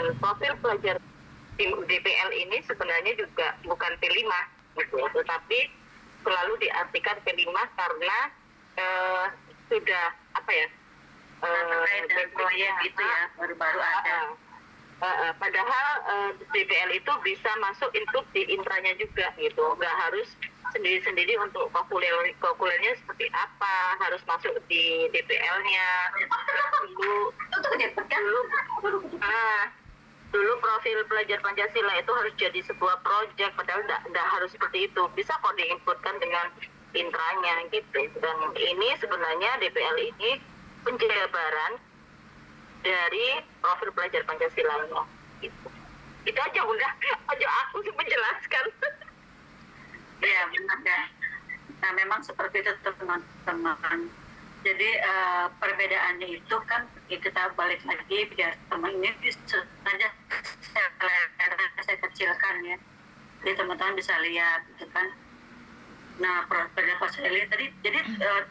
Dan profil pelajar DPL ini sebenarnya juga bukan P5 gitu, tetapi selalu diartikan P5 karena sudah apa ya, terkait dengan proyek itu ya baru-baru ada. Padahal DPL itu bisa masuk input di intranya juga gitu, nggak harus sendiri-sendiri untuk kalkulernya seperti apa, harus masuk di DPL-nya. Dulu profil pelajar Pancasila itu harus jadi sebuah proyek, padahal nggak harus seperti itu, bisa kok diinputkan dengan intranya gitu. Dan ini sebenarnya DPL ini penjabaran dari profil pelajar Pancasila gitu. Itu aja Bunda, aja aku sih menjelaskan. Ya benar ya. Nah memang seperti itu teman-teman. Jadi perbedaannya itu kan kita balik lagi biar teman ini saja saya kecilkan ya. Jadi teman-teman bisa lihat gitu kan. Nah, Prof. Eli tadi, jadi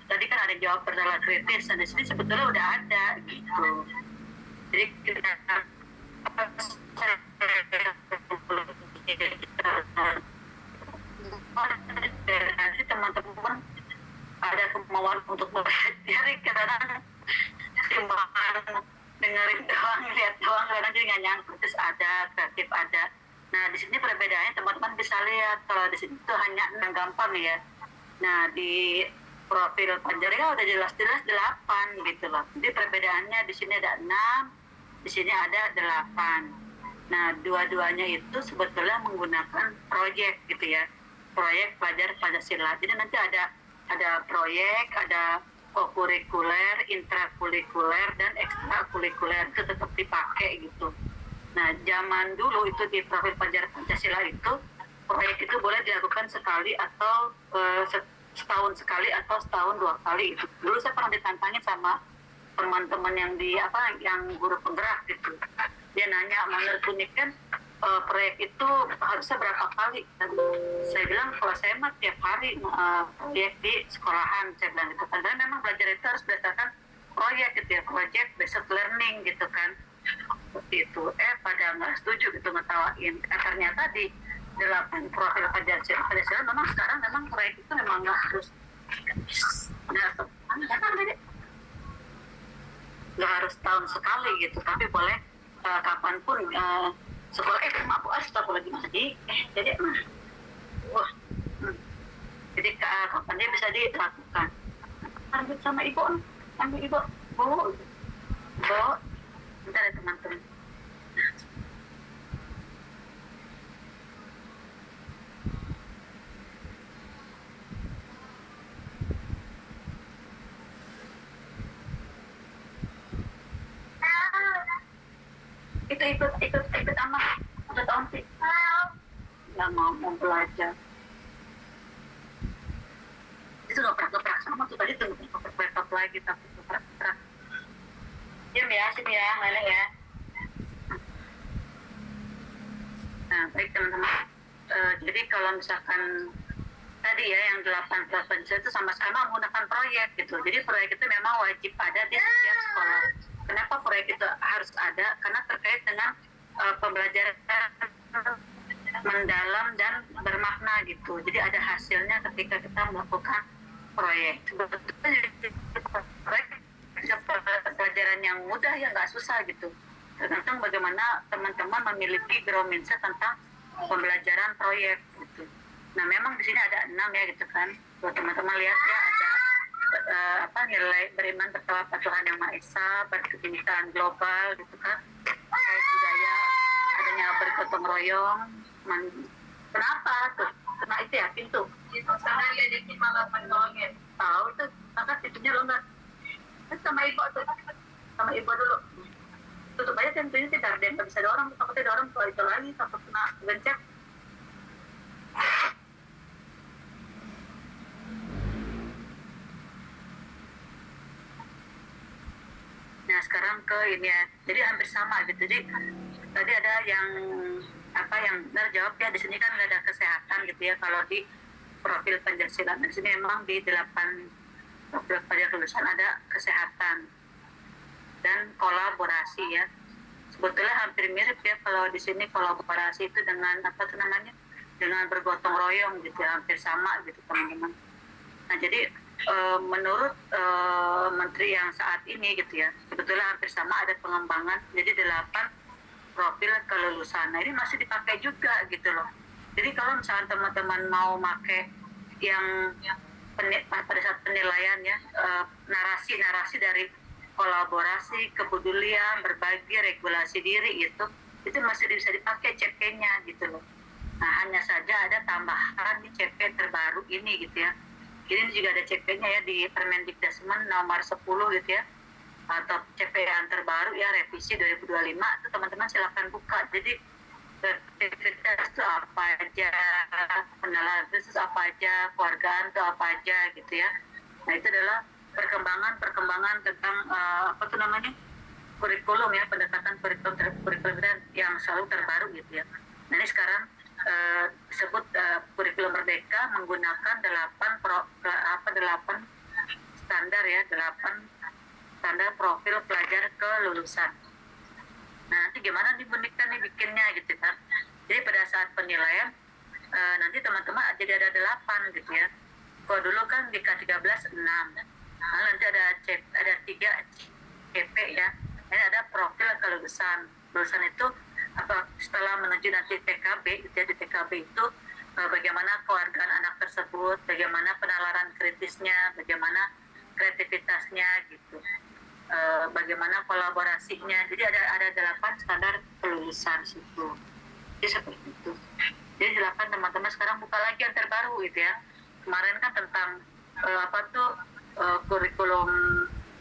tadi kan ada jawab pertanyaan kritis, dan di sini sebetulnya udah ada gitu. Jadi kita nanti teman-teman ada kemauan untuk belajar karena cuma dengerin doang, lihat doang, kadang jadi nggak nyangkut, terus ada kreatif ada. Nah di sini perbedaannya teman-teman bisa lihat kalau di sini tuh hanya 6 gampang ya. Nah di profil Pancasila udah jelas-jelas 8 gitu loh. Jadi perbedaannya di sini ada 6, di sini ada 8. Nah dua-duanya itu sebetulnya menggunakan proyek gitu ya, proyek pelajar Pancasila. Jadi nanti ada proyek, ada kokurikuler, intrakurikuler, dan ekstrakurikuler itu tetap dipakai gitu. Nah, zaman dulu itu di profil pelajar Pancasila itu proyek itu boleh dilakukan sekali atau setahun sekali atau setahun 2 kali. Dulu saya pernah ditantangin sama teman-teman yang guru penggerak gitu. Dia nanya, menurut unik kan proyek itu harusnya berapa kali? Dan saya bilang kalau saya mah tiap hari proyek di sekolahan, saya bilang gitu kan. Dan memang belajar itu harus berdasarkan proyek gitu ya, project based learning gitu kan. Seperti itu, pada nggak setuju gitu, ngetawain. Ternyata di 8 profil Pancasila memang sekarang memang proyek itu memang nggak harus tahun sekali gitu, tapi boleh kapanpun sekolah maaf astagfirullahaladzim jadi jadi kapan dia bisa dilakukan. Lanjut sama ibu, ambil ibu bu bentar ya teman-teman. Itu ikut ama udah tahun sih nggak mau belajar itu gak sama tuh tadi tuh laptop lagi tapi geprak sini ya Lele ya. Nah baik teman-teman, jadi kalau misalkan tadi ya yang 8 itu sama-sama menggunakan proyek gitu. Jadi proyek itu memang wajib ada di setiap sekolah. Kenapa proyek itu harus ada? Karena terkait dengan pembelajaran mendalam dan bermakna gitu. Jadi ada hasilnya ketika kita melakukan proyek. Sebetulnya proyek pelajaran yang mudah ya, nggak susah gitu. Tergantung bagaimana teman-teman memiliki ground mindset tentang pembelajaran proyek gitu. Nah memang di sini ada 6 ya gitu kan. Buat teman-teman lihat ya ada nilai beriman bertawakal Tuhan Yang Maha Esa, berkebinekaan global gitu kan, terkait budaya, adanya bergotong royong. Kenapa tuh? Kena itu ya pintu. Itu sana ledekin malah penolongin. Tahu tuh, maka pintunya lo nggak. Sama ibu tuh, sama ibu dulu. Tutup aja pintunya, tidak ada yang bisa dorong. Takutnya dorong kalau itu lagi takut kena gencet. Nah sekarang ke ini ya, jadi hampir sama gitu. Jadi tadi ada yang benar jawab ya, di sini kan ada kesehatan gitu ya. Kalau di profil Pancasila di sini memang di 8 profil pada lulusan ada kesehatan dan kolaborasi ya. sebetulnya hampir mirip ya kalau di sini kolaborasi itu dengan apa tuh namanya, dengan bergotong royong gitu ya, hampir sama gitu teman-teman. Nah jadi menurut menteri yang saat ini gitu ya, sebetulnya hampir sama, ada pengembangan jadi 8 profil kelulusan. Nah ini masih dipakai juga gitu loh. Jadi kalau misalnya teman-teman mau pakai yang pada saat penilaian ya, narasi-narasi dari kolaborasi, kepedulian, berbagi, regulasi diri itu masih bisa dipakai CP-nya gitu loh. Nah hanya saja ada tambahan di CP terbaru ini gitu ya. Ini juga ada CP-nya ya di Permendikdasmen nomor 10 gitu ya, atau CP yang terbaru ya, revisi 2025 itu teman-teman silakan buka. Jadi kreativitas itu apa aja, pengenalan itu apa aja, keluargaan itu apa aja gitu ya. Nah itu adalah perkembangan tentang apa tuh namanya, kurikulum ya, pendekatan kurikulum yang selalu terbaru gitu ya. Nah ini sekarang disebut kurikulum merdeka menggunakan 8 standar ya, 8 standar profil pelajar kelulusan. Nah nanti gimana nih Bunika nih bikinnya gitu kan. Jadi pada saat penilaian nanti teman-teman jadi ada 8 gitu ya. Kalau dulu kan di K13 6. Nah, nanti ada 3 CP ya. Ini ada profil kelulusan. Kelulusan itu apa, setelah menuju nanti TKB gitu ya, di TKB itu bagaimana keluargaan anak tersebut, bagaimana penalaran kritisnya, bagaimana kreativitasnya gitu. Bagaimana kolaborasinya. Jadi ada 8 standar kelulusan situ. Jadi seperti itu. Jadi silakan teman-teman sekarang buka lagi yang terbaru gitu ya. Kemarin kan tentang kurikulum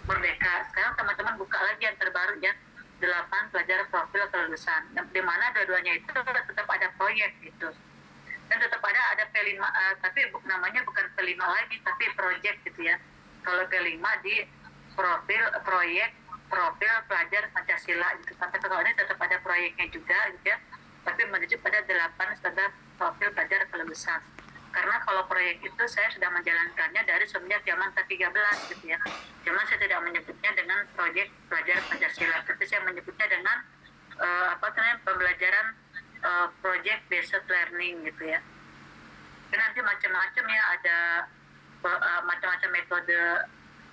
merdeka. Sekarang teman-teman buka lagi yang terbaru ya, 8 pelajar profil kelulusan. Di mana dua-duanya itu tetap ada proyek gitu. Dan tetap ada P5, tapi namanya bukan P5 lagi, tapi proyek gitu ya. Kalau P5 di proyek profil pelajar Pancasila gitu. Tapi kalau ini tetap ada proyeknya juga gitu ya, tapi menuju pada 8 standar profil pelajar kelulusan. Karena kalau proyek itu saya sudah menjalankannya dari semenjak zaman K13 gitu ya. Cuma saya tidak menyebutnya dengan proyek pelajar Pancasila, tapi saya menyebutnya dengan pembelajaran project based learning gitu ya. Dan nanti macam-macam ya, ada macam-macam metode,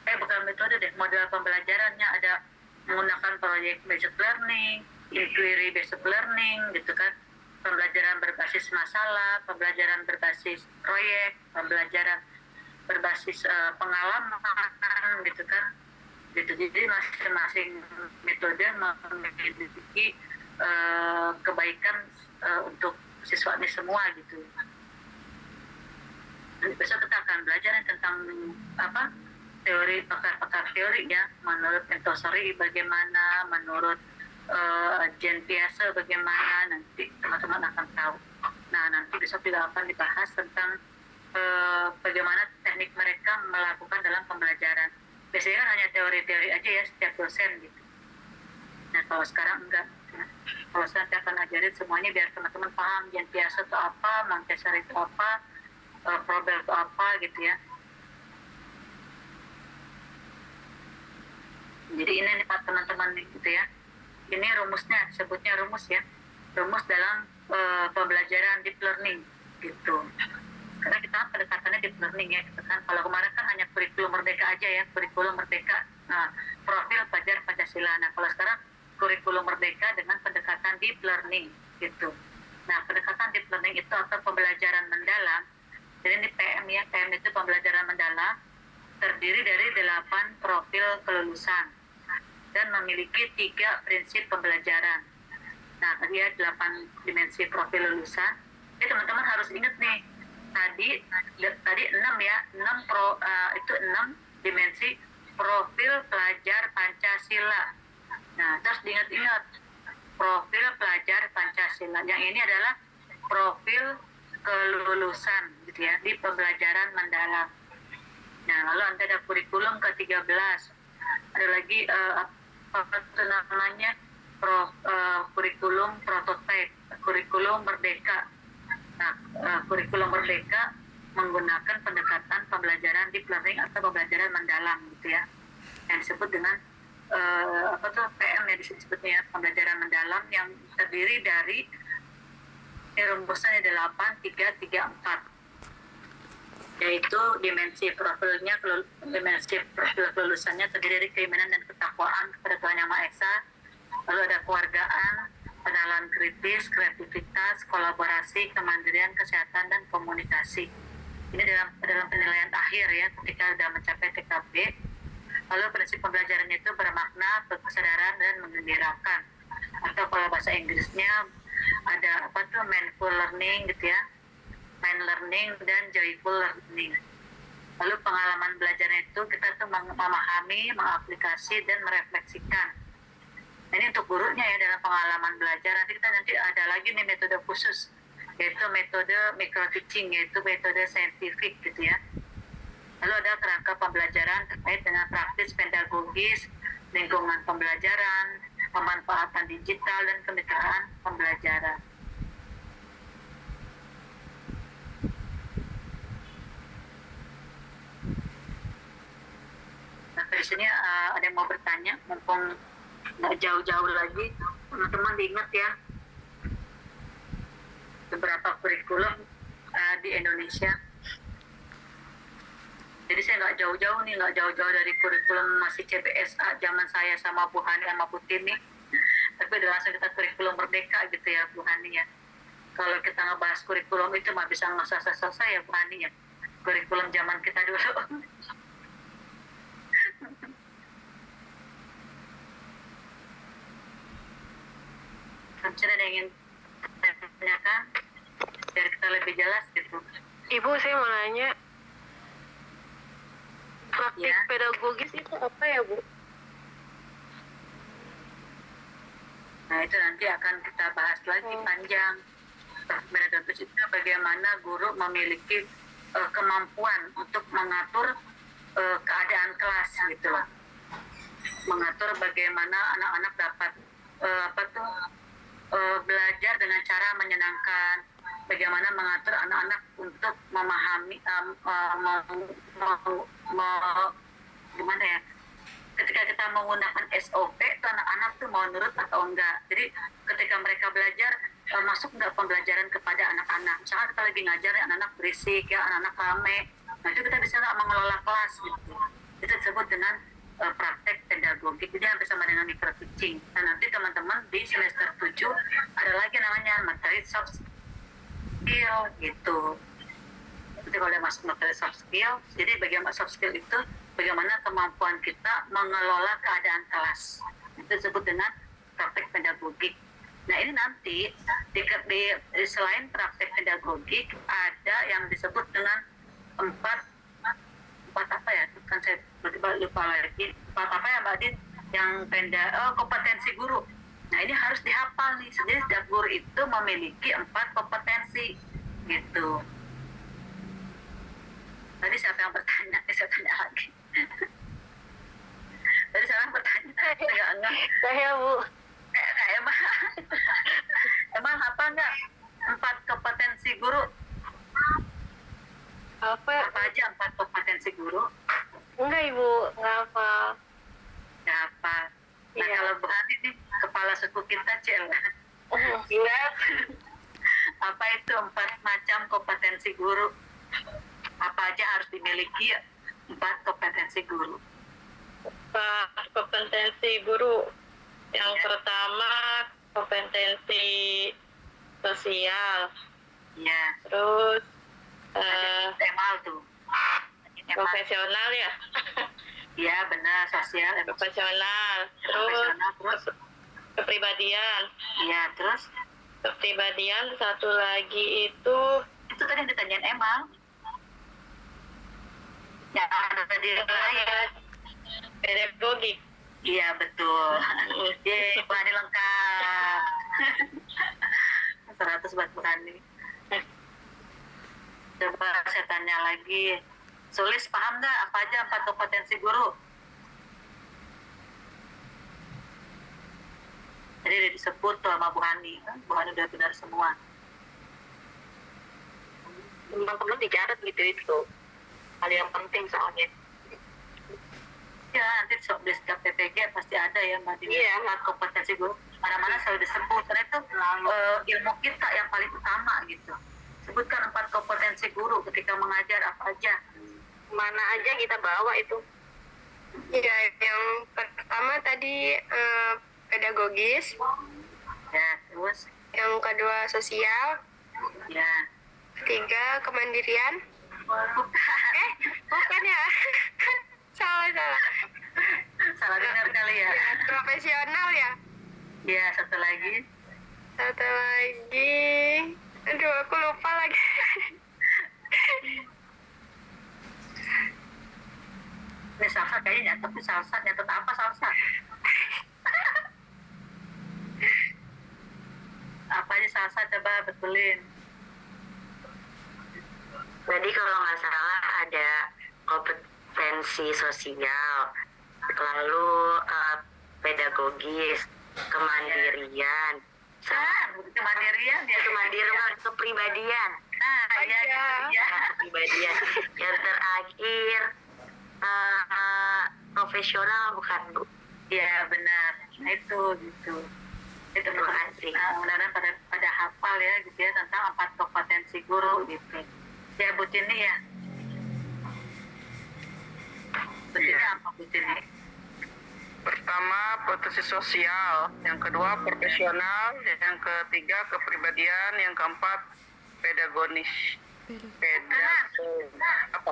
bukan metode deh, model pembelajarannya ada menggunakan project based learning, inquiry based learning gitu kan, pembelajaran berbasis masalah, pembelajaran berbasis proyek, pembelajaran berbasis pengalaman gitu kan. Gitu. Jadi masing-masing metode memiliki kebaikan untuk siswa ini semua gitu. Dan besok kita akan belajar tentang teori, pakar teori ya, menurut Montessori bagaimana, menurut Jean Piaget bagaimana, nanti teman-teman akan tahu. Nah nanti besok juga akan dibahas tentang bagaimana teknik mereka melakukan dalam pembelajaran. Biasanya kan hanya teori-teori aja ya setiap dosen gitu. Nah kalau sekarang enggak. Ya. Kalau saya akan ajarin semuanya biar teman-teman paham Jean Piaget itu apa, Montessori itu apa, Froebel itu apa gitu ya. Jadi ini nih Pak teman-teman gitu ya. Ini rumusnya, sebutnya rumus ya. Rumus dalam pembelajaran deep learning gitu. Karena kita pendekatannya deep learning ya gitu kan. Kalau kemarin kan hanya kurikulum merdeka aja ya, kurikulum merdeka. Nah, profil pelajar Pancasila. Nah, kalau sekarang kurikulum merdeka dengan pendekatan deep learning gitu. Nah, pendekatan deep learning itu atau pembelajaran mendalam. Jadi ini PM ya, PM itu pembelajaran mendalam, terdiri dari 8 profil kelulusan dan memiliki 3 prinsip pembelajaran. Nah, tadi ya 8 dimensi profil lulusan. Jadi teman-teman harus ingat nih, tadi 6 ya, 6 dimensi profil pelajar Pancasila. Nah, terus diingat-ingat profil pelajar Pancasila. Yang ini adalah profil kelulusan gitu ya, di pembelajaran mendalam. Nah, lalu nanti ada kurikulum ke-13. Ada lagi kurikulum prototipe, kurikulum merdeka. Nah, kurikulum merdeka menggunakan pendekatan pembelajaran deep learning atau pembelajaran mendalam gitu ya, yang disebut dengan PM ya disebutnya, pembelajaran mendalam, yang terdiri dari rumusannya 8, 3, 3, 4, yaitu dimensi profil kelulusannya terdiri dari keimanan dan ketakwaan kepada Tuhan Yang Maha Esa, lalu ada keluargaan, pengenalan kritis, kreativitas, kolaborasi, kemandirian, kesehatan, dan komunikasi. Ini dalam penilaian akhir ya, ketika sudah mencapai TKB. Lalu prinsip pembelajarannya itu bermakna, berkesadaran, dan menggembirakan. Atau kalau bahasa Inggrisnya ada mindful learning gitu ya, mind learning dan joyful learning. Lalu pengalaman belajarnya itu kita tuh memahami, mengaplikasi, dan merefleksikan. Ini untuk gurunya ya, dalam pengalaman belajar. Nanti ada lagi nih metode khusus, yaitu metode micro teaching, yaitu metode saintifik gitu ya. Lalu ada kerangka pembelajaran terkait dengan praktis pedagogis, lingkungan pembelajaran, pemanfaatan digital, dan kemitraan pembelajaran. Nah, di sini ada yang mau bertanya, mumpung nggak jauh-jauh lagi, teman-teman diingat ya, beberapa kurikulum di Indonesia. Jadi saya nggak jauh-jauh dari kurikulum masih CBSA zaman saya sama Bu Hani sama Bu Tini, tapi udah langsung kita kurikulum merdeka gitu ya Bu Hani ya. Kalau kita ngebahas kurikulum itu mah bisa nggak selesai ya Bu Hani ya, kurikulum zaman kita dulu. Ada yang ingin tanyakan biar kita lebih jelas gitu. Ibu, saya mau nanya, praktik Ya. pedagogis itu apa ya, Bu? Nah itu nanti akan kita bahas lagi panjang. Pedagogis itu bagaimana guru memiliki kemampuan untuk mengatur keadaan kelas gitu loh. Mengatur bagaimana anak-anak dapat belajar dengan cara menyenangkan, bagaimana mengatur anak-anak untuk memahami gimana ya, ketika kita menggunakan SOP itu anak-anak tuh mau nurut atau enggak. Jadi ketika mereka belajar, masuk nggak pembelajaran kepada anak-anak. Misalnya kita lagi ngajar ya, anak-anak berisik ya, anak-anak rame, nah itu kita bisa nggak mengelola kelas gitu. Itu disebut dengan praktek pedagogik. Jadi hampir sama dengan micro teaching. Nah nanti teman-teman di semester 7 ada lagi namanya materi soft skill gitu. Jadi kalau udah masuk materi soft skill, jadi bagaimana soft skill itu, bagaimana kemampuan kita mengelola keadaan kelas. Itu disebut dengan praktek pedagogik. Nah ini nanti di selain praktek pedagogik ada yang disebut dengan empat apa ya, kan saya lupa lagi, empat apa ya Mbak Din, yang kompetensi guru. Nah ini harus dihafal nih, jadi setiap guru itu memiliki 4 kompetensi gitu. Tadi siapa yang bertanya? Saya tanya lagi. Tadi siapa yang bertanya? Saya enggak. Saya, Bu. Emang apa enggak 4 kompetensi guru? Apa? Apa aja 4 kompetensi guru? Enggak, Ibu. Enggak apa. Ya apa? Nah Iya. kalau Bu Hani nih, kepala suku kita Cel. Enggak. Apa itu 4 macam kompetensi guru? Apa aja harus dimiliki 4 kompetensi guru? Pak, kompetensi guru. Yang Iya. pertama, kompetensi sosial. Ya, Terus, emal tuh. Emal. profesional ya. Iya benar, sosial, Profesional. Terus, profesional, terus kepribadian. iya, terus Kepribadian, satu lagi itu itu tadi yang ditanyain Emal. Ya ada di lain. pedagogik. Iya betul. Yeay, Bu Hani lengkap. 100 buat Bu Hani. Coba saya tanya lagi. Sulis paham nggak apa aja 4 kompetensi guru? Jadi udah disebut tuh sama Bu Hani. Bu Hani udah benar semua. Teman-teman dicatat gitu itu hal yang penting soalnya. Ya, nanti di setiap PPG pasti ada ya Mbak Dini. Iya. Kompetensi guru mana-mana selalu disebut karena itu ilmu kita yang paling utama gitu. Sebutkan 4 kompetensi guru ketika mengajar apa aja. Mana aja kita bawa itu. Ya, yang pertama tadi pedagogis, Ya, terus yang kedua sosial, ya. ketiga kemandirian. Bukan. Bukan ya? Salah. Salah dengar kali ya. Ya, profesional ya. Ya, satu lagi. Satu lagi, aduh aku lupa lagi. Ini salsa kayaknya nyatet, tapi salsa nyatet apa salsa? Apa aja salsa coba betulin. Jadi kalau nggak salah ada kompetensi sosial, lalu pedagogis, kemandirian, Kemandirian ya. kemandirian, kepribadian, Nah, Oh, ya, iya. ya. kepribadian. Yang terakhir profesional bukan Bu? Ya benar. Nah itu gitu. Itu Terima kasih. mudah-mudahan pada hafal ya gitu ya tentang 4 kompetensi guru gitu. Ya Bu Tini ya. Bu Tini apa Bu Tini? Pertama potensi sosial, yang kedua profesional, yang ketiga kepribadian, yang keempat pedagogis. Apa?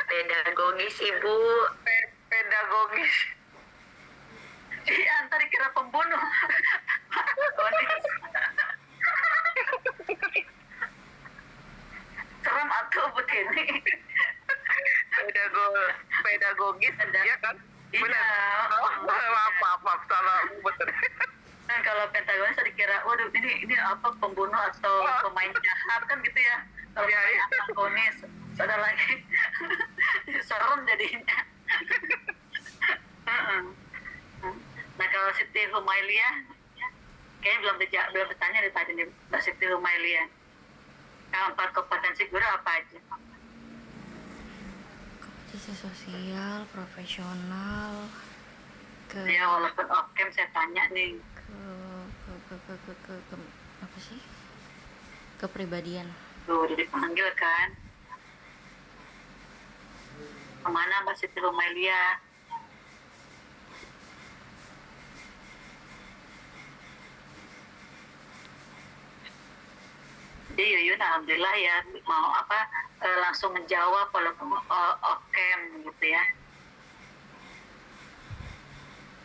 Pedagogis Ibu. Pedagogis. Iya, ntar dikira pembunuh. Ponis. Serem atuh Bu Tini. Pedagogis, ya kan? Iya. Benar. Oh, maaf, salah betul. Nah, kalau pentagonis dikira, waduh ini apa pembunuh atau pemain jahat kan gitu ya. Kalau Iya, iya. antagonis, ada lagi serem jadinya. Nah kalau Siti Humailia, kayaknya belum bertanya dari tadi nih Mbak Siti Humailia. Yang 4 kompetensi guru apa aja? Kompetensi sosial, profesional, Ya walaupun okem saya tanya nih. apa sih? Kepribadian. Tuh udah dipanggil kan. Kemana Mbak Siti Humailia? Jadi Yuyun alhamdulillah ya mau langsung menjawab walaupun okem gitu ya.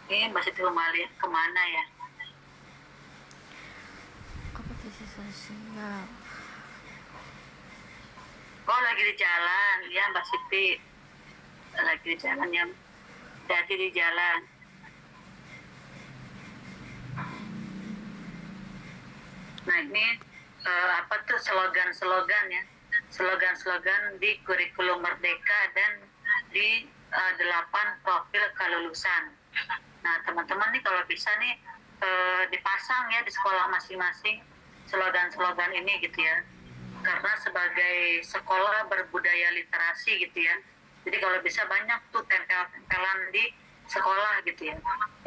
Ini Mbak Siti Humailia kemana ya? Kompetensi sosial. Oh lagi di jalan ya Mbak Siti, lagi di jalan ya, hati di jalan. Nah ini apa tuh slogan-slogan ya, slogan-slogan di kurikulum Merdeka dan di 8 profil kelulusan. Nah teman-teman nih kalau bisa nih dipasang ya di sekolah masing-masing slogan-slogan ini gitu ya. Karena sebagai sekolah berbudaya literasi gitu ya, jadi kalau bisa banyak tuh tempel-tempelan di sekolah gitu ya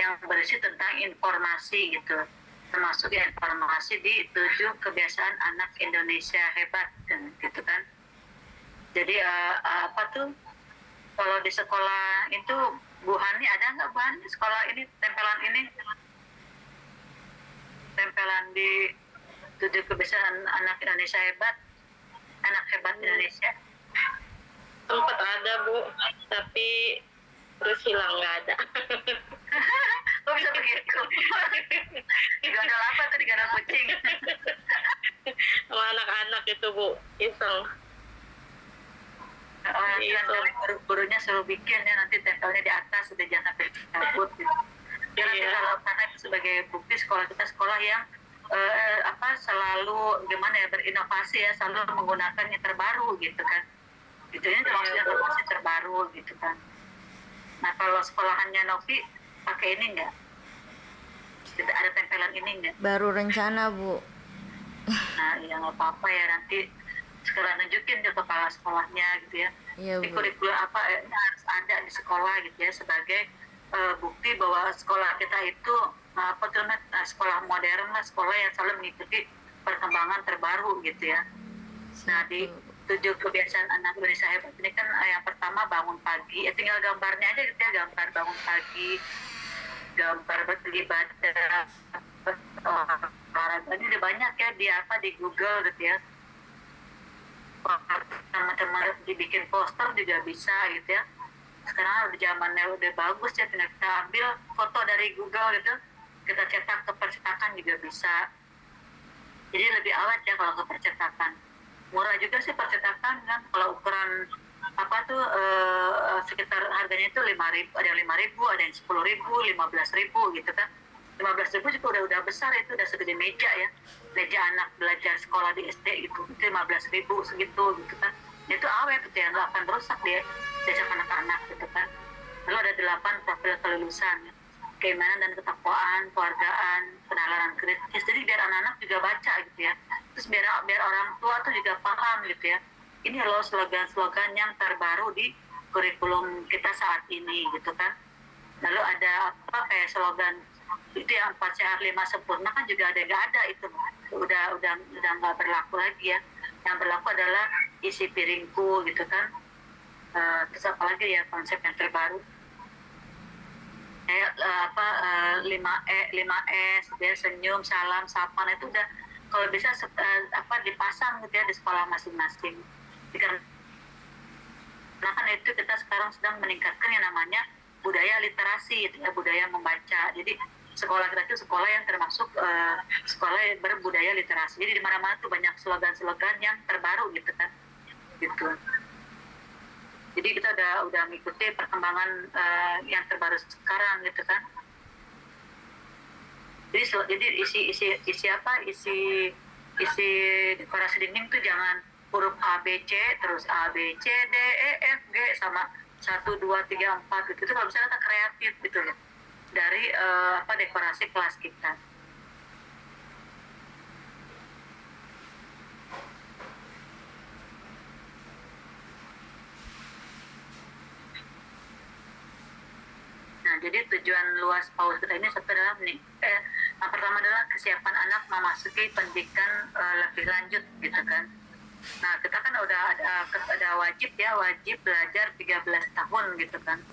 yang berisi tentang informasi gitu, termasuk informasi di 7 kebiasaan anak Indonesia hebat gitu kan. Jadi apa tuh kalau di sekolah itu Bu Hani ada nggak Bu Hani sekolah ini tempelan di 7 kebiasaan anak Indonesia hebat, anak hebat Indonesia? Sempat ada Bu, tapi terus hilang, nggak ada. Kok bisa begitu? Digandal apa tuh, digandal kucing? Sama anak-anak itu Bu, iseng. Gurunya suruh bikin ya, nanti tempelnya di atas, udah jangan sampai cabut gitu. Ya, nanti Iya. kalau karena itu sebagai bukti sekolah kita sekolah yang selalu gimana ya, berinovasi ya, selalu menggunakan yang terbaru gitu kan. Itu ini maksudnya inovasi terbaru gitu kan. Nah kalau sekolahannya Novi pakai ini enggak? Ada tempelan ini enggak? Baru rencana, Bu. Nah ya nggak apa-apa ya, nanti sekarang nunjukin ke kepala sekolahnya gitu ya. Iya, di Bu. kurikulum apa harus ada di sekolah gitu ya, sebagai bukti bahwa sekolah kita itu apa tuh sekolah modern lah, sekolah yang selalu mengikuti perkembangan terbaru gitu ya. Nah, Siap, di Bu. 7 kebiasaan anak Indonesia hebat ini kan yang pertama bangun pagi, ya tinggal gambarnya aja gitu ya, gambar bangun pagi, gambar beribadah, olahraga, ini udah banyak ya di apa di Google gitu ya. Teman-teman dibikin poster juga bisa gitu ya. Sekarang udah zamannya udah bagus ya, tinggal kita ambil foto dari Google gitu, kita cetak ke percetakan juga bisa. Jadi lebih awet ya kalau ke percetakan. Murah juga sih percetakan kan, kalau ukuran apa tuh sekitar harganya itu 5.000, ada yang 5.000, ada yang 10.000, 15.000 gitu kan. 15.000 juga udah besar, itu udah segede meja ya, meja anak belajar sekolah di SD gitu, itu 15.000 segitu gitu kan. Itu awet gitu ya, nggak akan rusak dia diajak anak-anak gitu kan. Lalu ada 8 profil kelulusan ya, keimanan dan ketakwaan, keluargaan, penalaran kritis. Jadi biar anak-anak juga baca gitu ya. Terus biar orang tua tuh juga paham gitu ya. Ini loh slogan-slogan yang terbaru di kurikulum kita saat ini gitu kan. Lalu ada apa kayak slogan itu yang 4 sehat 5 sempurna kan juga ada, nggak ada itu. Udah nggak berlaku lagi ya. Yang berlaku adalah isi piringku gitu kan. Terus apa lagi ya konsep yang terbaru? 5S dia senyum, salam, sapaan, itu udah kalau bisa dipasang gitu ya di sekolah masing-masing. Karena kan itu kita sekarang sedang meningkatkan yang namanya budaya literasi gitu ya, budaya membaca. Jadi sekolah kita itu sekolah yang termasuk sekolah yang berbudaya literasi. Jadi di mana-mana tuh banyak slogan-slogan yang terbaru gitu kan. Gitu. Jadi kita udah mengikuti perkembangan yang terbaru sekarang gitu kan. Jadi isi dekorasi dinding tuh jangan huruf A B C terus A B C D E F G sama 1 2 3 4 gitu. Itu kalau bisa kita kreatif gitu ya. Dari dekorasi kelas kita. Nah, jadi tujuan luas PAUD kita ini satu adalah yang pertama adalah kesiapan anak memasuki pendidikan lebih lanjut gitu kan. Nah, kita kan udah ada wajib belajar 13 tahun gitu kan.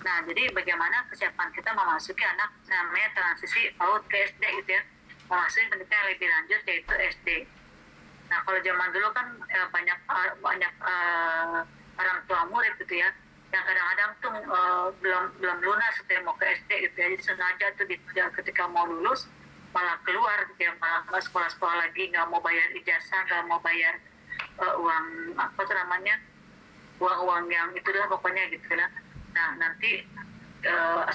Nah, jadi bagaimana kesiapan kita memasuki anak namanya transisi PAUD ke SD gitu ya, memasuki pendidikan yang lebih lanjut yaitu SD. Nah, kalau zaman dulu kan banyak orang tua murid gitu ya, yang kadang-kadang tuh belum lunas gitu ya, mau ke SD gitu ya, jadi sengaja tuh ketika mau lulus malah keluar gitu ya, malah sekolah-sekolah lagi, nggak mau bayar ijazah, nggak mau bayar uang uang yang itulah pokoknya gitu lah. Nah, nanti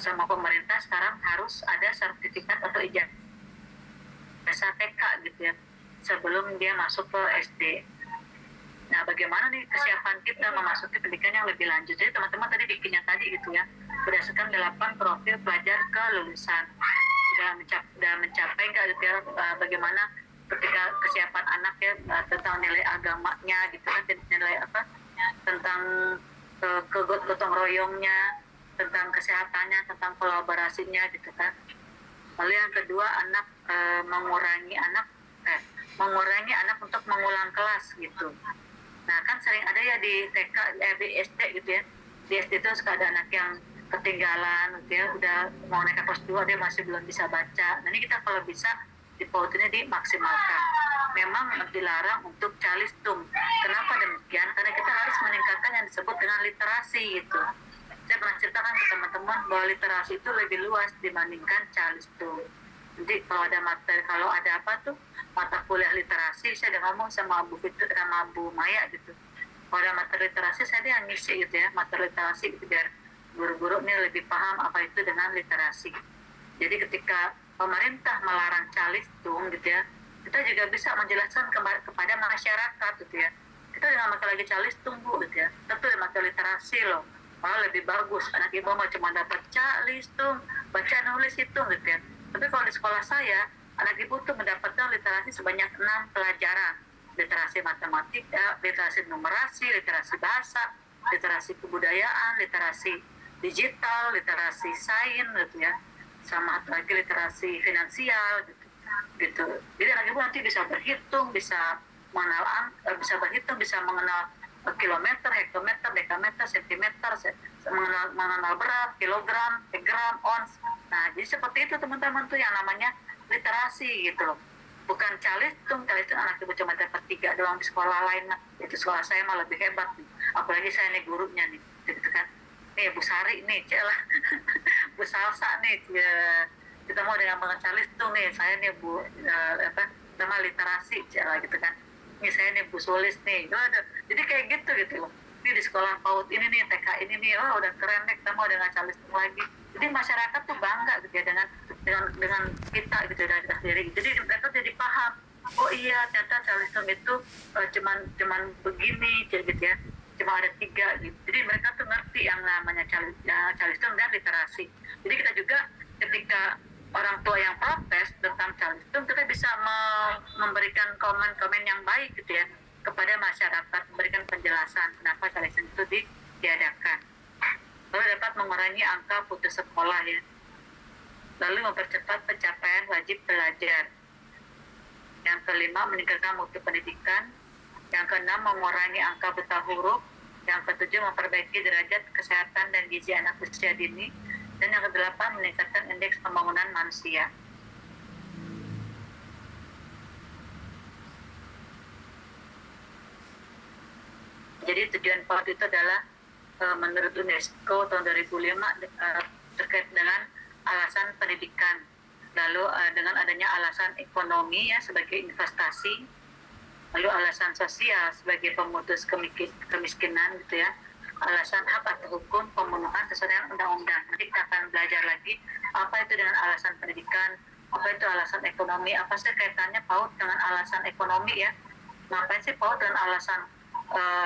sama pemerintah sekarang harus ada sertifikat atau ijazah TK gitu ya sebelum dia masuk ke SD. Nah, bagaimana nih kesiapan kita memasuki pendidikan yang lebih lanjut? Jadi teman-teman tadi bikinnya tadi gitu ya, berdasarkan 8 profil pelajar kelulusan. Sudah mencapai nggak gitu ya, bagaimana ketika kesiapan anak ya tentang nilai agamanya gitu kan, nilai tentang kegotong royongnya, tentang kesehatannya, tentang kolaborasinya gitu kan. Lalu yang kedua, anak mengurangi anak untuk mengulang kelas gitu. Nah, kan sering ada ya di TK, di SD gitu ya. Di SD itu suka ada anak yang ketinggalan gitu ya, udah mau naik ke kelas 2 dia masih belum bisa baca. Nah, ini kita kalau bisa di PAUD ini dimaksimalkan. Memang dilarang untuk calistung. Kenapa demikian? Karena kita harus meningkatkan yang disebut dengan literasi gitu. Saya pernah ceritakan ke teman-teman bahwa literasi itu lebih luas dibandingkan calistung. Jadi kalau ada apa tuh mata kuliah literasi, saya udah ngomong sama Bu Fitur sama Bu Maya gitu. Kalau ada materi literasi saya yang ngisi gitu ya, materi literasi gitu, biar guru-guru ini lebih paham apa itu dengan literasi. Jadi ketika pemerintah melarang calistung gitu ya, kita juga bisa menjelaskan kepada masyarakat gitu ya. Kita udah pakai lagi calistung Bu gitu ya. Kita tuh udah pakai literasi loh. Malah lebih bagus. Anak ibu mau cuma dapat calistung, baca nulis hitung gitu ya. Tapi kalau di sekolah saya, anak ibu tuh mendapatkan literasi sebanyak 6 pelajaran. Literasi matematika, literasi numerasi, literasi bahasa, literasi kebudayaan, literasi digital, literasi sains gitu ya, sama lagi literasi finansial gitu. Jadi anak ibu nanti bisa berhitung, bisa mengenal bisa berhitung, bisa mengenal kilometer, hektometer, dekameter, sentimeter, mengenal berat, kilogram, gram, ons. Nah, jadi seperti itu teman-teman tuh yang namanya literasi gitu loh. Bukan calistung anak ibu cuma dapat 3 doang di sekolah lain. Nah, itu sekolah saya malah lebih hebat nih. Apalagi saya nih gurunya nih, gitu kan. Nih Bu Sari nih, celah. Bu Salsa nih, kita mau dengan calistung nih. Saya nih Bu nama literasi, celah gitu kan. Ini saya nih Bu Sulis nih. Jadi kayak gitu loh. Ini di sekolah PAUD ini nih, TK ini nih, oh udah keren nih, kita mau dengan calistung lagi. Jadi masyarakat tuh bangga gitu ya dengan kita gitu, dengan kita sendiri. Jadi mereka jadi paham, oh iya ternyata calistung itu cuman begini gitu ya, cuma ada 3 gitu. Jadi mereka tuh ngerti yang namanya calistung dan literasi. Jadi kita juga ketika orang tua yang protes tentang calistung, kita bisa memberikan komen-komen yang baik gitu ya kepada masyarakat, memberikan penjelasan kenapa calistung itu diadakan. Lalu dapat mengurangi angka putus sekolah ya. Lalu mempercepat pencapaian wajib belajar. Yang kelima, meningkatkan mutu pendidikan. Yang keenam, mengurangi angka buta huruf. Yang ketujuh, memperbaiki derajat kesehatan dan gizi anak usia dini. Dan yang kedelapan, meningkatkan indeks pembangunan manusia. Jadi tujuan PAUD itu adalah menurut UNESCO tahun 2005 terkait dengan alasan pendidikan, lalu dengan adanya alasan ekonomi ya sebagai investasi, lalu alasan sosial sebagai pemutus kemiskinan gitu ya, alasan hak atau hukum pemenuhan sesuai dengan undang-undang. Nanti kita akan belajar lagi apa itu dengan alasan pendidikan, apa itu alasan ekonomi, apa sih kaitannya PAUD dengan alasan ekonomi ya, ngapain sih PAUD dengan alasan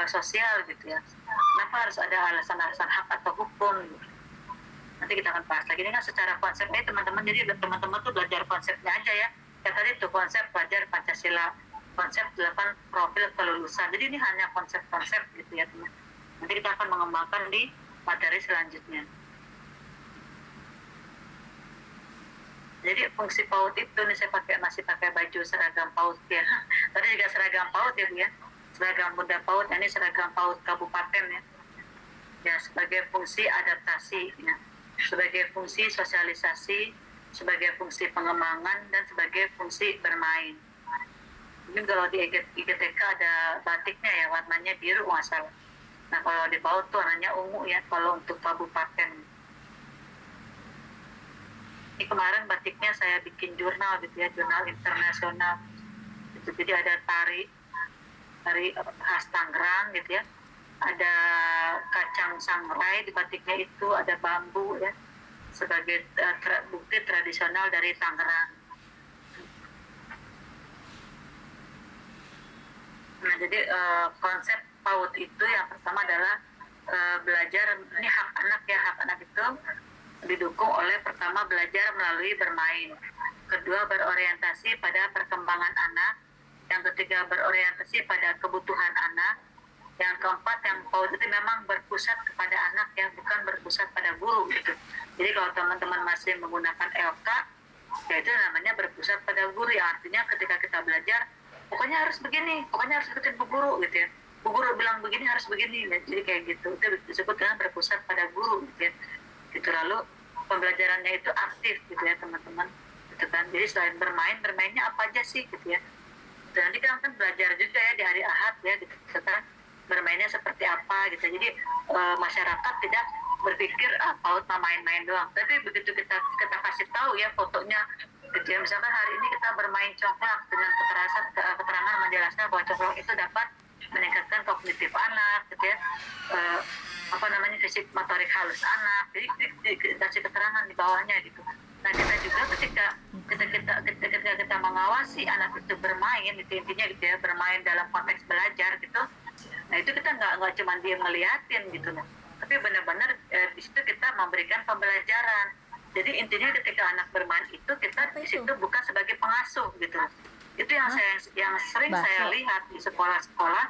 sosial gitu ya, kenapa harus ada alasan-alasan hak atau hukum gitu. Nanti kita akan bahas lagi. Ini kan secara konsepnya teman-teman, jadi teman-teman tuh belajar konsepnya aja ya. Kayak tadi tuh konsep belajar Pancasila, konsep 8 profil kelulusan. Jadi ini hanya konsep-konsep gitu ya teman. Nanti kita akan mengembangkan di materi selanjutnya. Jadi fungsi PAUD itu nih saya masih pakai baju seragam PAUD ya. Tadi juga seragam PAUD ya Bu ya. Seragam Bunda PAUD, ini seragam PAUD kabupaten ya. Ya sebagai fungsi adaptasi ya. Sebagai fungsi sosialisasi, sebagai fungsi pengembangan, dan sebagai fungsi bermain. Ini kalau di IGTK ada batiknya ya, warnanya biru nggak salah. Nah kalau di PAUD tuh warnanya ungu ya, kalau untuk kabupaten. Ini kemarin batiknya saya bikin jurnal gitu ya, jurnal internasional. Jadi ada tari khas Tangerang gitu ya, ada kacang sangrai di batiknya itu, ada bambu ya sebagai bukti tradisional dari Tangerang. Nah jadi konsep PAUD itu yang pertama adalah belajar, ini hak anak ya, hak anak itu didukung oleh pertama belajar melalui bermain, kedua berorientasi pada perkembangan anak, yang ketiga berorientasi pada kebutuhan anak, yang keempat yang PAUD itu memang berpusat kepada anak ya, bukan berpusat pada guru gitu. Jadi kalau teman-teman masih menggunakan LK ya itu namanya berpusat pada guru, ya artinya ketika kita belajar pokoknya harus begini, pokoknya harus ikutin bu guru gitu ya, bu guru bilang begini harus begini ya. Jadi kayak gitu, itu disebut dengan berpusat pada guru gitu ya. Gitu. Lalu pembelajarannya itu aktif gitu ya teman-teman gitu kan. Jadi selain bermainnya apa aja sih gitu ya. Dan nanti kita akan belajar juga ya di hari Ahad ya gitu kan, bermainnya seperti apa gitu. Jadi masyarakat tidak berpikir PAUD main-main doang, tapi begitu kita kasih tahu ya fotonya gitu ya, misalkan hari ini kita bermain congklak dengan keterangan menjelaskan bahwa congklak itu dapat meningkatkan kognitif anak gitu ya, fisik motorik halus anak, jadi dikasih keterangan di bawahnya gitu. Nah kita juga ketika kita mengawasi anak itu bermain, itu intinya gitu ya, bermain dalam konteks belajar gitu. Nah itu kita nggak cuma dia ngeliatin gitu loh, tapi benar-benar di situ kita memberikan pembelajaran. Jadi intinya ketika anak bermain itu kita di situ bukan sebagai pengasuh gitu. Itu yang sering saya lihat di sekolah-sekolah,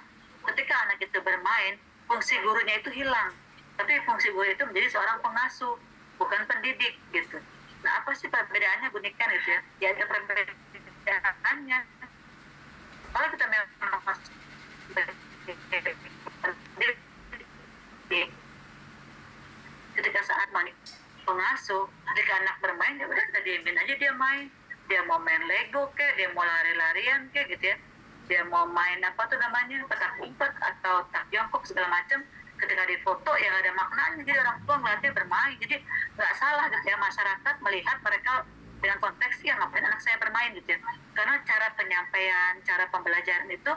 ketika anak itu bermain fungsi gurunya itu hilang, tapi fungsi guru itu menjadi seorang pengasuh, bukan pendidik gitu. Nah, apa sih perbedaannya Bu Niken itu ya? Ya ada perbedaannya. Kalau kita memang ketika saat pengasuh, ketika anak bermain ya udah kita diemin aja dia main. Dia mau main Lego kek, dia mau lari-larian kek gitu ya. Dia mau main apa tuh namanya, petak umpet atau tak jongkok segala macam. Ketika difoto yang ada maknanya, jadi orang tua ngeliatnya bermain. Jadi nggak salah gitu ya, masyarakat melihat mereka dengan konteks yang ngapain anak saya bermain gitu ya. Karena cara penyampaian, cara pembelajaran itu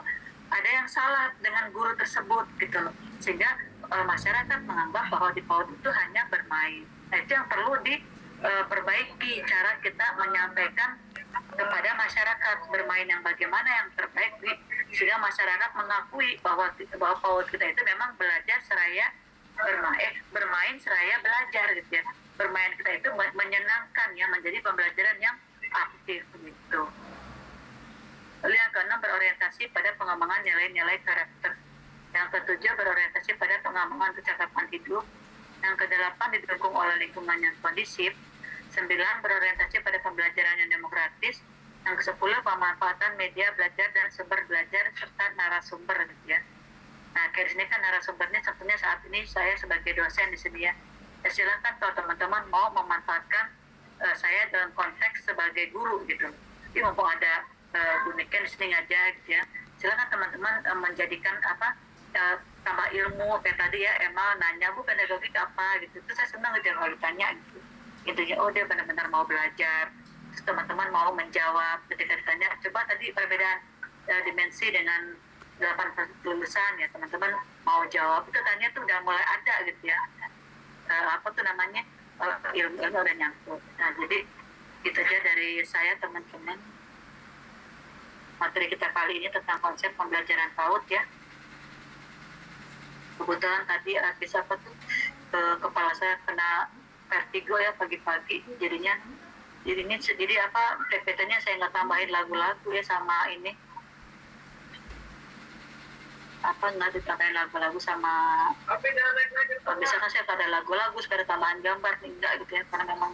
ada yang salah dengan guru tersebut gitu loh. Sehingga masyarakat menganggap bahwa di PAUD itu hanya bermain. Nah, itu yang perlu diperbaiki cara kita menyampaikan kepada masyarakat bermain yang bagaimana yang terbaik sehingga masyarakat mengakui bahwa PAUD kita itu memang belajar seraya bermain seraya belajar gitu ya. Bermain kita itu menyenangkan ya, menjadi pembelajaran yang aktif gitu. Lalu yang keenam berorientasi pada pengembangan nilai-nilai karakter. Yang ketujuh berorientasi pada pengembangan kecakapan hidup. Yang kedelapan didukung oleh lingkungan yang kondisif. 9 berorientasi pada pembelajaran yang demokratis. Yang ke-10 pemanfaatan media belajar dan sumber belajar serta narasumber gitu ya. Nah, kayak di sini kan narasumbernya tentunya saat ini saya sebagai dosen di sini ya. Ya silakan kalau teman-teman mau memanfaatkan saya dalam konteks sebagai guru gitu. Jadi mumpung ada Bu Niken di sini ngajak gitu ya. Silakan teman-teman menjadikan tambah ilmu kayak tadi ya Emma nanya Bu pedagogik apa gitu. Terus saya senang gitu kalau ditanya gitu. Intinya oh dia benar-benar mau belajar. Terus teman-teman mau menjawab ketika ditanya coba tadi perbedaan dimensi dengan 8 lulusan ya teman-teman mau jawab itu tanya tuh udah mulai ada gitu ya. Apa tuh namanya ilmu udah nyangkut. Nah jadi itu aja dari saya teman-teman. Materi kita kali ini tentang konsep pembelajaran PAUD ya. Kebetulan tadi bisa apa tuh kepala saya kena vertigo ya pagi-pagi jadi apa PPT-nya saya nggak tambahin lagu-lagu ya sama ini apa nggak ditambahin lagu-lagu sama misalkan saya ada lagu-lagu sekarang tambahan gambar nih enggak gitu ya karena memang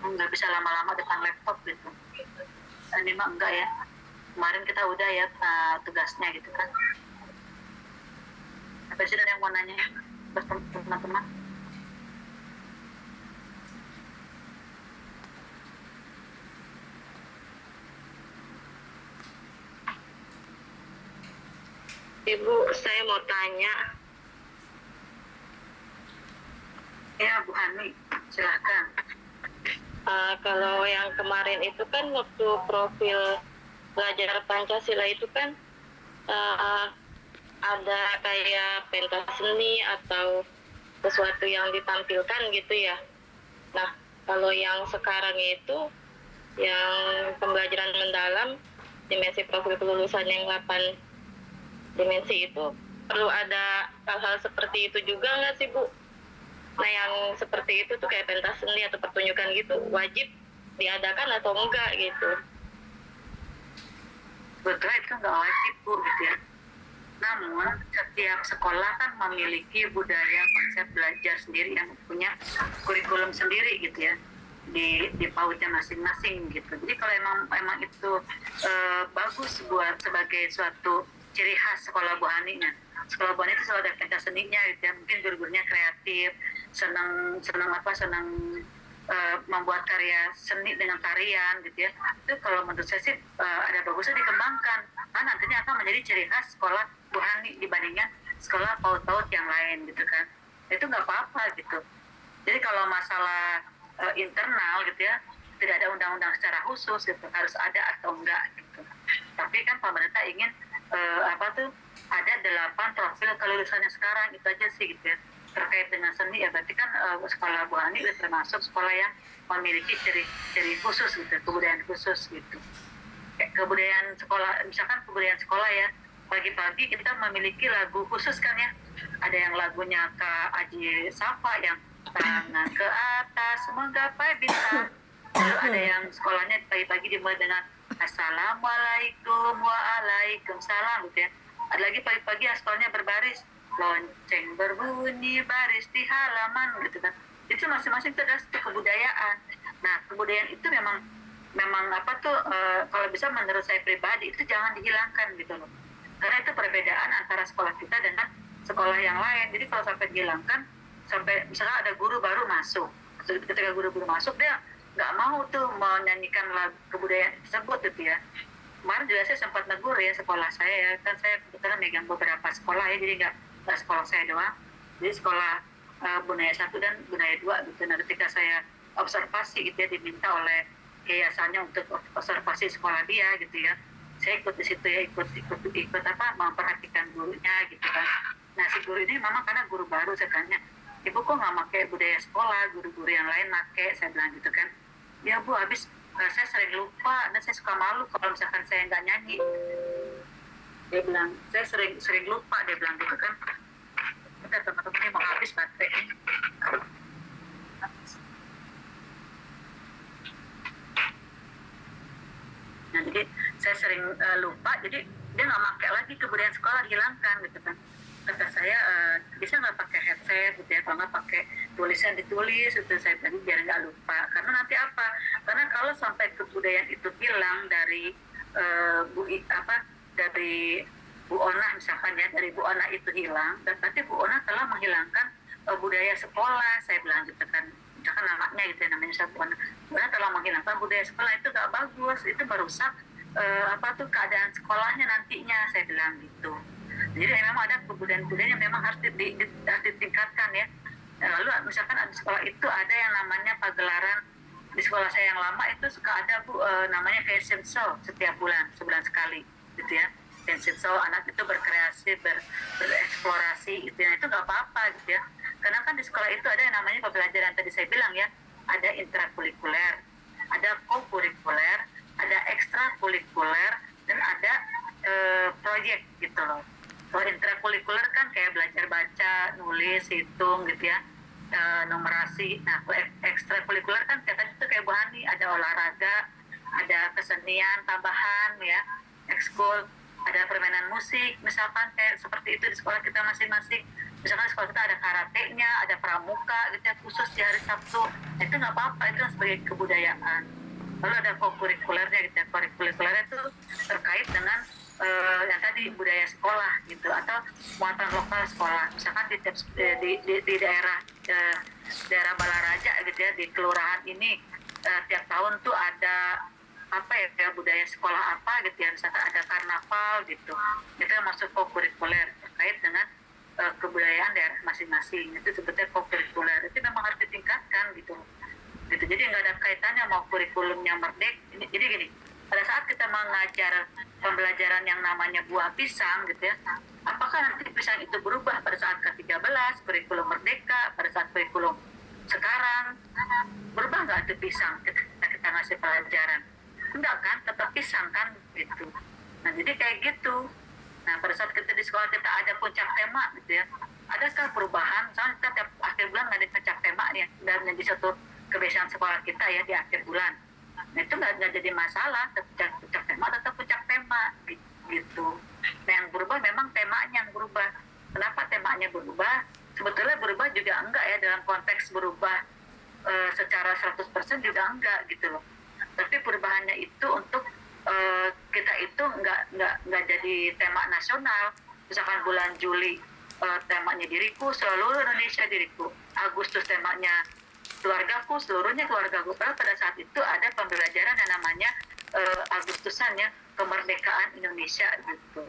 nggak bisa lama-lama depan laptop gitu ini mah enggak ya kemarin kita udah ya tugasnya gitu kan apa sih yang mau nanya teman-teman Ibu, saya mau tanya. ya Bu Hani silakan. Kalau yang kemarin itu kan waktu profil belajar Pancasila itu kan ada kayak pentas seni atau sesuatu yang ditampilkan gitu ya. Nah, kalau yang sekarang itu yang pembelajaran mendalam dimensi profil kelulusan yang 8 dimensi itu perlu ada hal-hal seperti itu juga nggak sih Bu? Nah yang seperti itu tuh kayak pentas seni atau pertunjukan gitu wajib diadakan atau enggak gitu? Betul itu nggak wajib Bu gitu ya. Namun setiap sekolah kan memiliki budaya konsep belajar sendiri yang punya kurikulum sendiri gitu ya di PAUD-nya masing-masing gitu. Jadi kalau emang itu bagus buat sebagai suatu ciri khas sekolah Bu Hani nya. Sekolah Bu Hani itu selalu ada pentas seninya gitu ya. Mungkin guru-gurunya kreatif, senang membuat karya seni dengan tarian gitu ya. Itu kalau menurut saya sih ada bagusnya dikembangkan. Karena nantinya akan menjadi ciri khas sekolah Bu Hani dibandingkan sekolah PAUD-PAUD yang lain gitu kan. Itu nggak apa-apa gitu. Jadi kalau masalah internal gitu ya, tidak ada undang-undang secara khusus gitu harus ada atau enggak gitu. Tapi kan pemerintah ingin ada 8 profil kelulusannya sekarang itu aja sih gitu ya terkait dengan seni ya berarti kan sekolah Bu Hani termasuk sekolah yang memiliki ciri khusus gitu kebudayaan khusus gitu kebudayaan sekolah misalkan kebudayaan sekolah ya pagi-pagi kita memiliki lagu khusus kan ya ada yang lagunya Kak Aji Safa yang tangan ke atas menggapai bintang lalu ada yang sekolahnya pagi-pagi dimulai dengan Assalamualaikum waalaikumsalam gitu ya ada lagi pagi-pagi sekolahnya berbaris lonceng berbunyi baris di halaman gitu kan. Itu masing-masing itu adalah satu kebudayaan. Nah, kebudayaan itu memang apa tuh kalau bisa menurut saya pribadi itu jangan dihilangkan gitu loh. Karena itu perbedaan antara sekolah kita dengan sekolah yang lain. Jadi kalau sampai dihilangkan, sampai misalnya ada guru baru masuk, ketika guru-guru masuk dia nggak mau tuh menyanyikan lagu kebudayaan tersebut gitu ya. Kemarin juga saya sempat negur ya sekolah saya ya, kan saya kebetulan megang beberapa sekolah ya, jadi nggak sekolah saya doang, jadi sekolah Bunaya 1 dan Bunaya 2 gitu. Nah, ketika saya observasi gitu ya, diminta oleh yayasannya untuk observasi sekolah dia gitu ya, saya ikut di situ ya, ikut apa memperhatikan gurunya gitu kan. Nah, si guru ini memang karena guru baru, saya tanya, ibu kok nggak pakai budaya sekolah, guru-guru yang lain pakai, saya bilang gitu kan. Ya bu, habis saya sering lupa dan saya suka malu kalau misalkan saya nggak nyanyi. Dia bilang, saya sering lupa, dia bilang gitu kan. Kita teman-teman ini mau habis baterai. Nah, jadi saya sering lupa, jadi dia nggak pakai lagi kebudayaan sekolah, dihilangkan gitu kan. Kata saya bisa nggak pakai headset gitu ya, kalau nggak pakai tulisan ditulis itu, saya bilang biar nggak lupa. Karena nanti apa? Karena kalau sampai kebudayaan itu hilang dari dari Bu Ona misalkan ya, dari Bu Ona itu hilang, dan nanti Bu Ona telah menghilangkan budaya sekolah, saya bilang gitu kan. Misalkan namanya gitu ya, namanya Bu Ona. Bu Ona telah menghilangkan budaya sekolah, itu nggak bagus, itu merusak keadaan sekolahnya nantinya, saya bilang gitu. Jadi memang ada kebudayaan-kebudayaan yang memang harus ditingkatkan ya. Lalu misalkan di sekolah itu ada yang namanya pagelaran. Di sekolah saya yang lama itu suka ada Bu namanya fashion show setiap bulan, sebulan sekali gitu ya. Fashion show, anak itu berkreasi, bereksplorasi gitu ya. Itu nggak apa-apa gitu ya. Karena kan di sekolah itu ada yang namanya pembelajaran, tadi saya bilang ya, ada intrakurikuler, ada kokurikuler, ada ekstrakurikuler, dan ada proyek gitu loh. Kalau intrakurikuler kan kayak belajar baca, nulis, hitung gitu ya, numerasi. Nah, ekstrakurikuler kan katanya itu kayak Bu Hani, ada olahraga, ada kesenian tambahan ya, ekskul, ada permainan musik, misalkan kayak seperti itu di sekolah kita masing-masing. Misalkan di sekolah kita ada karatenya, ada pramuka gitu ya, khusus di hari Sabtu. Itu nggak apa-apa, itu kan sebagai kebudayaan. Lalu ada kokurikulernya gitu ya, kokurikulernya itu terkait dengan yang tadi budaya sekolah gitu, atau muatan lokal sekolah. Misalkan di daerah Balaraja gitu ya, di kelurahan ini tiap tahun tuh ada apa ya, budaya sekolah apa gitu ya, misalkan ada karnaval gitu, itu masuk kokurikuler terkait dengan kebudayaan daerah masing-masing. Itu sebetulnya kokurikuler, itu memang harus ditingkatkan gitu. Jadi nggak ada kaitannya mau kurikulumnya merdeka. Jadi gini, pada saat kita mengajar pembelajaran yang namanya buah pisang gitu ya, apakah nanti pisang itu berubah pada saat ke-13 kurikulum merdeka, pada saat kurikulum sekarang berubah nggak itu pisang kita ngasih pelajaran? Enggak kan, tetap pisang kan gitu. Nah, jadi kayak gitu. Nah, pada saat kita di sekolah kita ada puncak tema gitu ya, adakah perubahan? Misalnya kita tiap akhir bulan ada puncak tema ya, dan menjadi satu kebiasaan sekolah kita ya di akhir bulan. Nah, itu nggak jadi masalah, puncak tema tetap puncak tema gitu. Nah, yang berubah memang temanya yang berubah. Kenapa temanya berubah? Sebetulnya berubah juga enggak ya, dalam konteks berubah secara 100% juga enggak gitu loh. Tapi perubahannya itu untuk kita itu nggak jadi tema nasional. Misalkan bulan Juli temanya diriku, seluruh Indonesia diriku. Agustus temanya keluargaku, seluruhnya keluargaku. Padahal pada saat itu ada pembelajaran yang namanya Agustusan ya, kemerdekaan Indonesia gitu.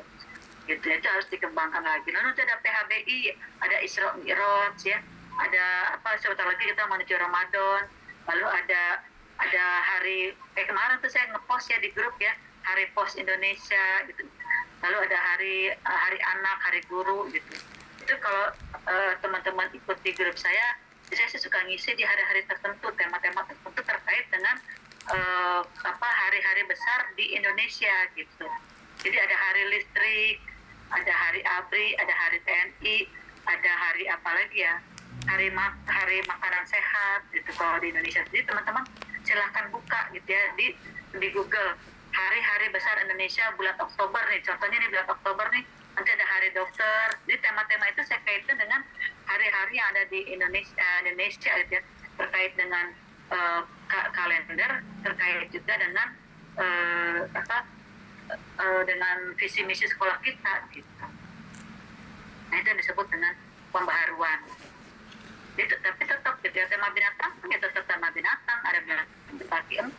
Gitu ya, itu harus dikembangkan lagi. Lalu ada PHBI, ada Isra Mi'raj ya, ada apa, sebentar lagi kita menuju Ramadan. Lalu ada hari kemarin tuh saya ngepost ya di grup ya, Hari Pos Indonesia gitu. Lalu ada hari anak, hari guru gitu. Itu kalau teman-teman ikut di grup saya sih suka ngisi di hari-hari tertentu, tema-tema tertentu terkait dengan hari-hari besar di Indonesia gitu. Jadi ada hari listrik, ada hari ABRI, ada hari TNI, ada hari apa lagi ya, hari makanan sehat gitu kalau di Indonesia. Jadi teman-teman silahkan buka gitu ya di Google hari-hari besar Indonesia bulan Oktober nih, contohnya nih bulan Oktober nih nanti ada hari dokter. Jadi tema-tema itu saya kaitkan dengan hari-hari yang ada di Indonesia gitu ya, terkait dengan kalender, terkait juga dengan dengan visi misi sekolah kita gitu. Nah itu yang disebut dengan pembaharuan. Jadi, tapi tetap gitu ya, tema binatang ya tetap tema binatang, ada binatang berkaki 4,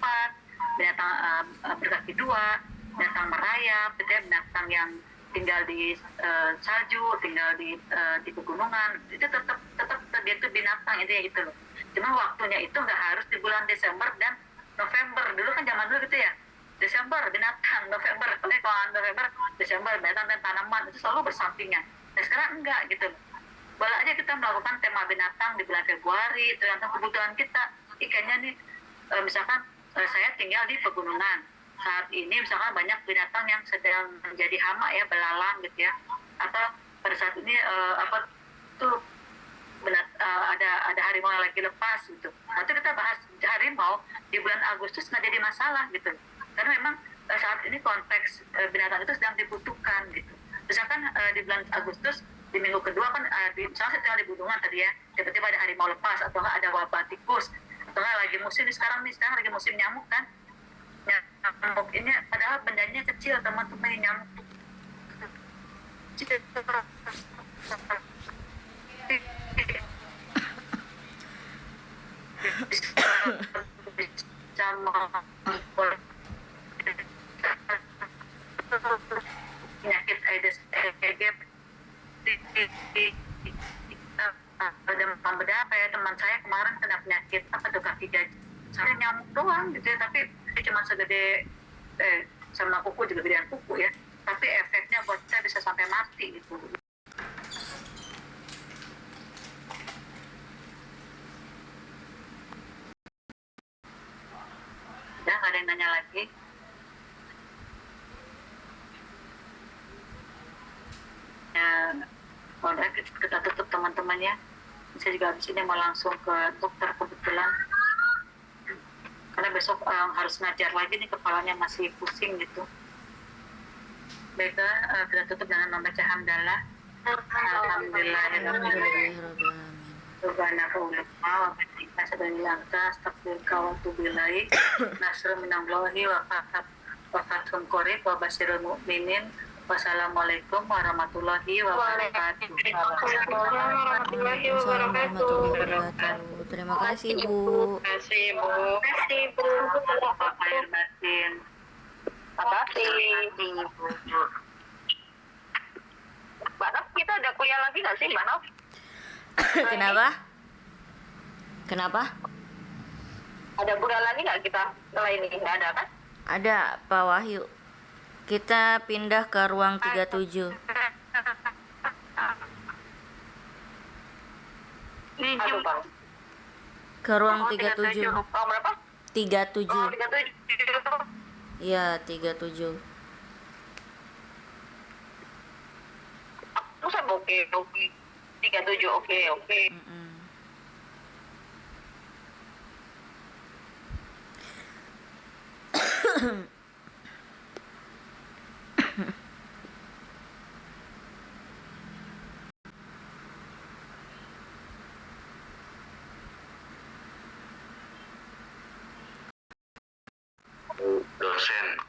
binatang berkaki 2, binatang merayap gitu ya, binatang yang tinggal di salju, tinggal di pegunungan, itu tetap dia itu binatang itu loh. Cuma waktunya itu nggak harus di bulan Desember dan November. Dulu kan zaman dulu gitu ya, Desember binatang, November kalau November, Desember binatang dan tanaman, itu selalu bersampingan. Nah sekarang enggak gitu. Boleh aja kita melakukan tema binatang di bulan Februari, tergantung kebutuhan kita. Ikannya nih, misalkan saya tinggal di pegunungan. Saat ini misalkan banyak binatang yang sedang menjadi hama ya, belalang gitu ya. Atau pada saat ini ada harimau yang lagi lepas gitu. Nanti kita bahas harimau di bulan Agustus nggak jadi masalah gitu. Karena memang saat ini konteks binatang itu sedang dibutuhkan gitu. Misalkan di bulan Agustus di minggu kedua kan misalnya saya tinggal di Budungan tadi ya, tiba-tiba ada harimau lepas atau nggak ada wabah tikus atau nggak lagi musim sekarang lagi musim nyamuk kan. Nyamuk ini padahal bendanya kecil teman-teman, nyamuk penyakit Aedes aegypti demam berdarah. Kayak teman saya kemarin kena penyakit kaki gajah, saya nyamuk doang gitu ya, tapi cuma segede sama kuku juga gedean kuku ya, tapi efeknya buat saya bisa sampai mati gitu. Udah nggak ada yang nanya lagi. Ya, udah kita tutup teman-teman ya. Saya juga habis ini mau langsung ke dokter kebetulan. Karena besok harus ngajar lagi nih, kepalanya masih pusing gitu. Baiklah, kita tutup dengan membaca hamdalah. Alhamdulillahirrahmanirrahim. Subhanahu wa ta'ala sebenarnya astagfirullah wa atubu ilaih. Nasrul minallahi wa fathun qarib wa basyirul mu'minin. Wassalamualaikum warahmatullahi wabarakatuh. Warahmatullahi wabarakatuh. Terima kasih Bu. Terima kasih Bu. Lahir batin. Makasih. Mbak Nov, kita ada kuliah lagi nggak sih Mbak Nov? Kenapa? Ada kuliah lagi nggak kita setelah ini? Nggak ada kan? Ada Pak Wahyu. Kita pindah ke ruang 37. Aduh, Bang. Ke ruang 37. Oh, berapa? 37. Oh, 37. Iya, 37. Aku sama oke. 37, oke. Mm-mm. Dosen